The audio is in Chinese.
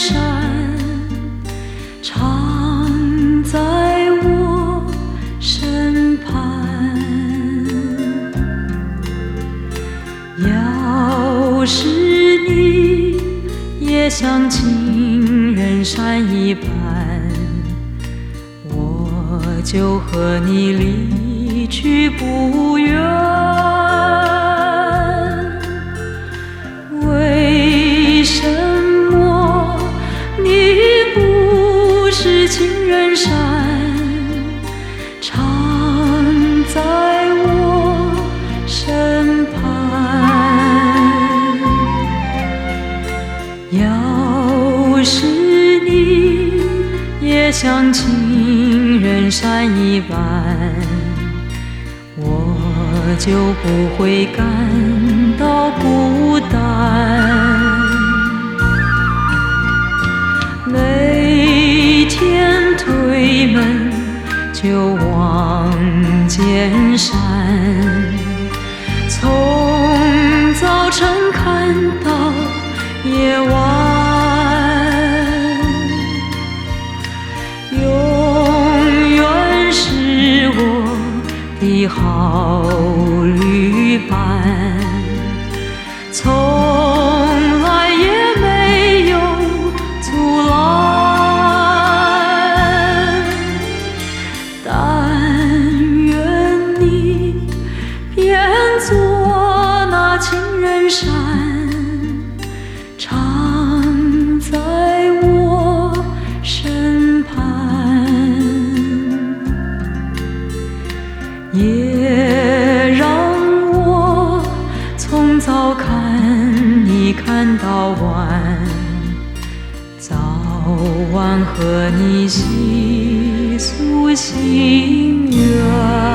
山，常在我身旁。要是你也像情人山一般，我就和你离去不远。为什么你不是情人山，常在我身旁？要是你也像情人山一般，我就不会感到孤单。每天推门就望见山，从早晨看到夜晚，永远是我的好旅伴，从来也没有阻拦。但愿你变作那情人山，常在我身旁，也让我从早看你看到晚，早晚和你细诉心愿。